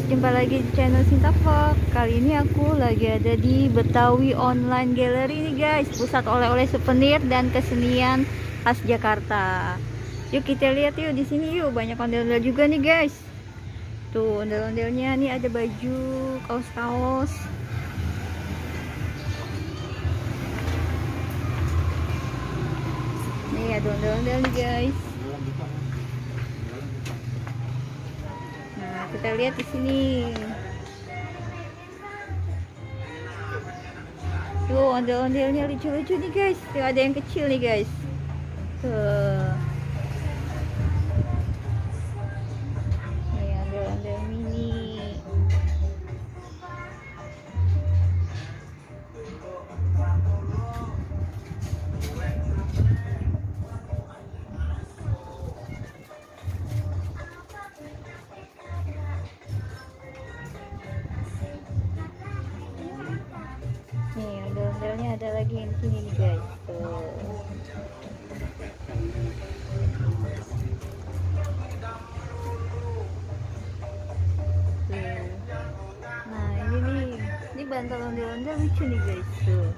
jumpa lagi di channel Sinta Vlog. Kali ini aku lagi ada di Betawi Online Gallery nih guys, pusat oleh-oleh souvenir dan kesenian khas Jakarta. Yuk kita lihat yuk di sini yuk, banyak ondel-ondel juga nih guys. Tuh ondel-ondelnya nih, ada baju, kaos-kaos. Nih ada ondel-ondel nih guys. Nah, kita lihat di sini. Tuh ondel-ondelnya lucu-lucu nih guys. Tuh ada yang kecil nih guys. Tuh. Nih ondel-ondel mini. Nih ondel-ondelnya ada lagi yang di sini nih guys. Tuh. Nah ini nih, ini bantal ondel-ondel lucu nih guys. Tuh.